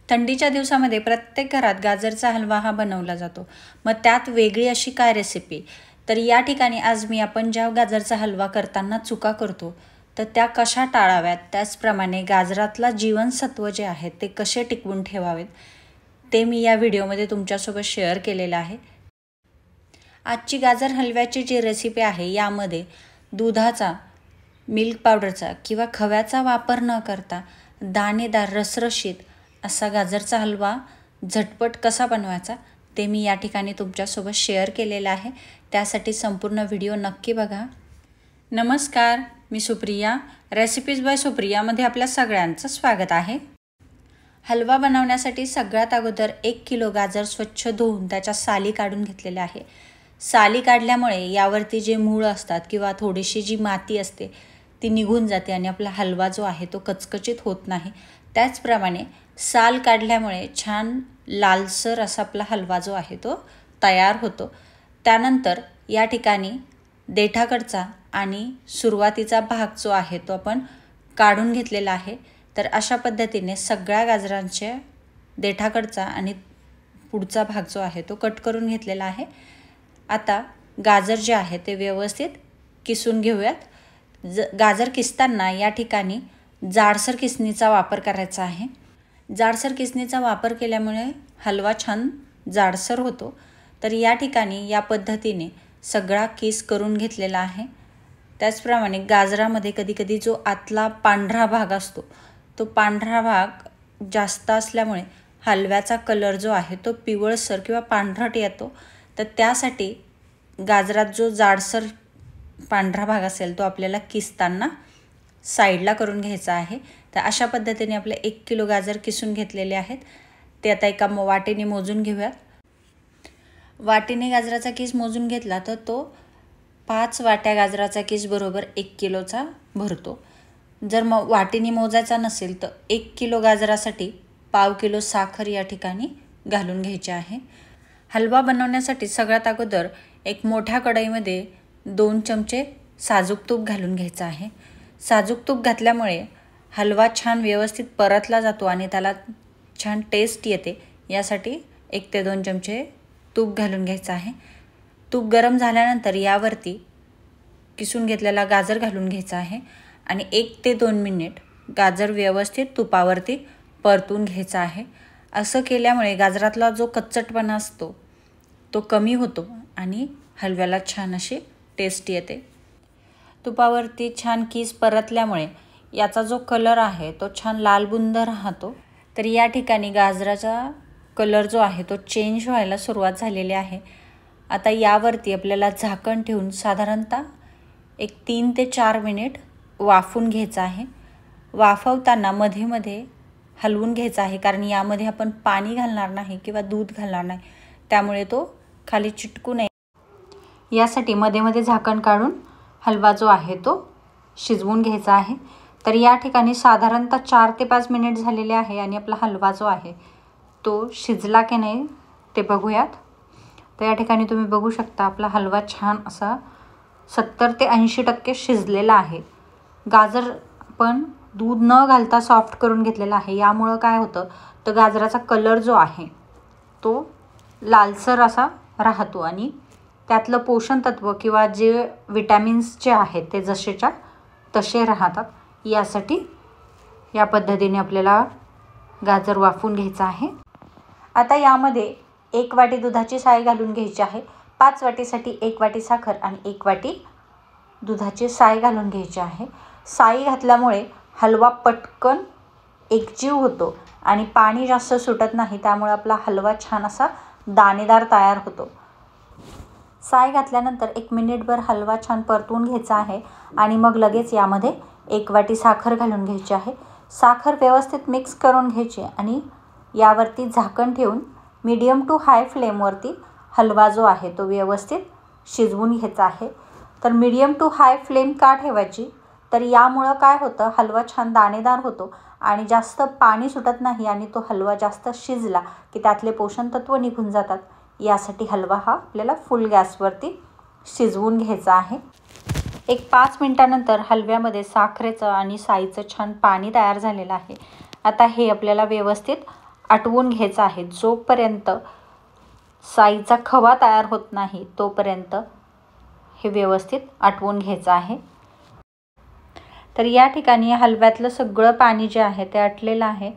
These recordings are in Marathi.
थंडीच्या दिवसामध्ये प्रत्येक घरात गाजरचा हलवा हा बनवला जातो. मग त्यात वेगळी अशी काय रेसिपी? तर या ठिकाणी आज मी आपण ज्या गाजरचा हलवा करताना चुका करतो तर त्या कशा टाळाव्यात, त्याचप्रमाणे गाजरातला जीवनसत्व जे आहे ते कसे टिकवून ठेवावेत ते मी या व्हिडिओमध्ये तुमच्यासोबत शेअर केलेलं आहे. आजची गाजर हलव्याची जी रेसिपी आहे यामध्ये दुधाचा, मिल्क पावडरचा किंवा खव्याचा वापर न करता दाणेदार रसरशीत असा गाजरचा हलवा झटपट कसा बनवायचा ते मी या ठिकाणी तुमच्यासोबत शेअर केलेला आहे. त्यासाठी संपूर्ण व्हिडिओ नक्की बघा. नमस्कार, मी सुप्रिया, रेसिपीज बाय सुप्रियामध्ये आपल्या सगळ्यांचं स्वागत आहे. हलवा बनवण्यासाठी सगळ्यात अगोदर 1 किलो गाजर स्वच्छ धुवून त्याच्या साली काढून घेतलेल्या आहे. साली काढल्यामुळे यावरती जे मूळ असतात किंवा थोडीशी जी माती असते ती निघून जाते आणि आपला हलवा जो आहे तो कचकचित होत नाही. त्याचप्रमाणे साल काढल्यामुळे छान लालसर असा आपला हलवा जो आहे तो तयार होतो. त्यानंतर या ठिकाणी देठाकडचा आणि सुरुवातीचा भाग जो आहे तो आपण काढून घेतलेला आहे. तर अशा पद्धतीने सगळ्या गाजरांच्या देठाकडचा आणि पुढचा भाग जो आहे तो कट करून घेतलेला आहे. आता गाजर जे आहे ते व्यवस्थित किसून घेऊयात. गाजर किसताना या ठिकाणी जाडसर किसणीचा वापर करायचा आहे. जाडसर किसणीचा वापर केल्यामुळे हलवा छान जाडसर होतो. तर या ठिकाणी या पद्धतीने सगळा किस करून घेतलेला आहे. त्याचप्रमाणे गाजरामध्ये कधीकधी जो आतला पांढरा भाग असतो तो पांढरा भाग जास्त असल्यामुळे हलव्याचा कलर जो आहे तो पिवळसर किंवा पांढरट येतो. तर त्यासाठी गाजरात जो जाडसर पांढरा भाग असेल तो आपल्याला किसताना साईडला करून घ्यायचा आहे. तर अशा पद्धतीने आपले 1 किलो गाजर किसून घेतलेले आहेत. ते आता एका वाटीने मोजून घेऊयात. वाटीने गाजराचा किस मोजून घेतला तर तो 5 वाट्या गाजराचा किस बरोबर 1 किलोचा भरतो. जर वाटीने मोजायचा नसेल तर 1 किलो गाजरासाठी पाव किलो साखर या ठिकाणी घालून घ्यायची आहे. हलवा बनवण्यासाठी सगळ्यात अगोदर एक मोठ्या कढईमध्ये 2 चमचे साजूक तूप घालून घ्यायचं आहे. साजूक तूप घातल्यामुळे हलवा छान व्यवस्थित परतला जातो आणि त्याला छान टेस्ट येते. यासाठी 1 ते 2 चमचे तूप घालून घ्यायचं आहे. तूप गरम झाल्यानंतर यावरती किसून घेतलेला गाजर घालून घ्यायचा आहे आणि 1 ते 2 मिनिट गाजर व्यवस्थित तुपावरती परतून घ्यायचा आहे. असं केल्यामुळे गाजरातला जो कच्चटपणा असतो तो कमी होतो आणि हलव्याला छान अशी टेस्ट येते. तुपावरती छान किस परतल्यामुळे याचा जो कलर आहे तो छान लालबुंद राहतो. तर या ठिकाणी गाजराचा कलर जो आहे तो चेंज व्हायला सुरुवात झालेली आहे. आता यावरती आपल्याला झाकण ठेवून साधारणतः 3 ते 4 मिनिट वाफवून घ्यायचं आहे. वाफवताना मध्ये मध्ये हलवून घ्यायचा आहे, कारण यामध्ये आपण पाणी घालणार नाही किंवा दूध घालणार नाही, त्यामुळे तो खाली चिटकू नये यासाठी मध्ये मध्ये झाकण काढून हलवा जो आहे तो शिजवून घ्यायचा आहे. तर या ठिकाणी साधारणतः 4 ते 5 मिनिट झालेले आहे आणि आपला हलवा जो आहे तो शिजला की नाही ते बघूयात. तर या ठिकाणी तुम्ही बघू शकता आपला हलवा छान असा 70 ते 80% शिजलेला आहे. गाजर पण दूध न घालता सॉफ्ट करून घेतलेला आहे. यामुळं काय होतं तर गाजराचा कलर जो आहे तो लालसर असा राहतो आणि त्यातलं पोषण तत्व किंवा जे विटॅमिन्स जे आहेत ते जसेच्या तसे राहतात. यासाठी या पद्धतीने आपल्याला गाजर वाफवून घ्यायचं आहे. आता यामध्ये 1 वाटी दुधाची साय घालून घ्यायची आहे. 5 वाटीसाठी 1 वाटी साखर आणि 1 वाटी दुधाची साय घालून घ्यायची आहे. साई घातल्यामुळे हलवा पटकन एकजीव होतो आणि पाणी जास्त सुटत नाही, त्यामुळे आपला हलवा छान असा दाणेदार तयार होतो. साय घातल्यानंतर 1 मिनिटभर हलवा छान परतवून घ्यायचा आहे आणि मग लगेच यामध्ये 1 वाटी साखर घालून घ्यायची आहे. साखर व्यवस्थित मिक्स करून घ्यायची आणि यावरती झाकण ठेवून मीडियम टू हाय फ्लेमवरती हलवा जो आहे तो व्यवस्थित शिजवून घ्यायचा आहे. तर मीडियम टू हाय फ्लेम का ठेवायची, तर यामुळं काय होतं हलवा छान दाणेदार होतो आणि जास्त पाणी सुटत नाही आणि तो हलवा जास्त शिजला की त्यातले पोषण तत्व निघून जातात. यासाठी हलवा हा आपल्याला फुल गॅसवरती शिजवून घ्यायचा आहे. 5 मिनिटानंतर हलव्यामध्ये साखरेचं आणि साईचं छान पाणी तयार झालेलं आहे. आता हे आपल्याला व्यवस्थित आटवून घ्यायचा आहे. जोपर्यंत साईचा खवा तयार होत नाही तोपर्यंत हे व्यवस्थित आटवून घ्यायचं आहे. तर या ठिकाणी हलव्यातलं सगळं पाणी जे आहे ते आटलेलं आहे.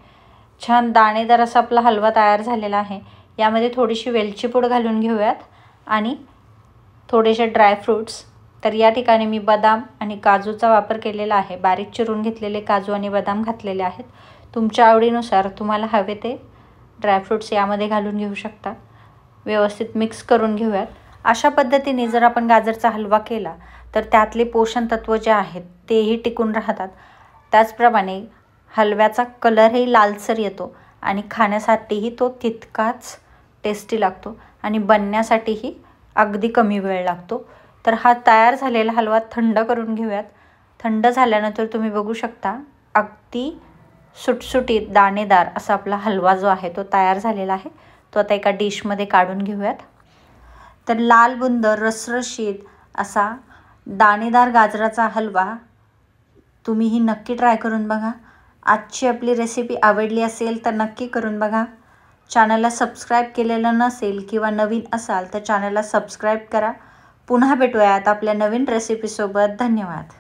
छान दाणेदार असा आपला हलवा तयार झालेला आहे. यामध्ये थोडीशी वेलची पूड घालून घेऊयात आणि थोडेसे ड्रायफ्रूट्स. तर या ठिकाणी मी बदाम आणि काजूचा वापर केलेला आहे. बारीक चिरून घेतलेले काजू आणि बदाम घातलेले आहेत. तुमच्या आवडीनुसार तुम्हाला हवे ते ड्रायफ्रूट्स यामध्ये घालून घेऊ शकता. व्यवस्थित मिक्स करून घेऊयात. अशा पद्धतीने जर आपण गाजरचा हलवा केला तर त्यातले पोषण तत्व जे आहेत तेही टिकून राहतात. त्याचप्रमाणे हलव्याचा कलरही लालसर येतो आणि खाण्यासाठीही तो तितकाच टेस्टी लागतो आणि बनण्यासाठीही अगदी कमी वेळ लागतो. तर हा तयार झालेला हलवा थंड करून घेऊयात. थंड झाल्यानंतर तुम्ही बघू शकता अगदी सुटसुटीत दाणेदार असा आपला हलवा जो आहे तो तयार झालेला आहे. तो आता एका डिशमध्ये काढून घेऊयात. तर लाल बुंद रसरशीत असा दाणेदार गाजराचा हलवा तुम्हीही नक्की ट्राय करून बघा. आजची आपली रेसिपी आवडली असेल तर नक्की करून बघा. चॅनलला सबस्क्राईब केलेलं नसेल किंवा नवीन असाल तर चॅनलला सबस्क्राईब करा. पुन्हा भेटूयात आपल्या नवीन रेसिपीसोबत. धन्यवाद.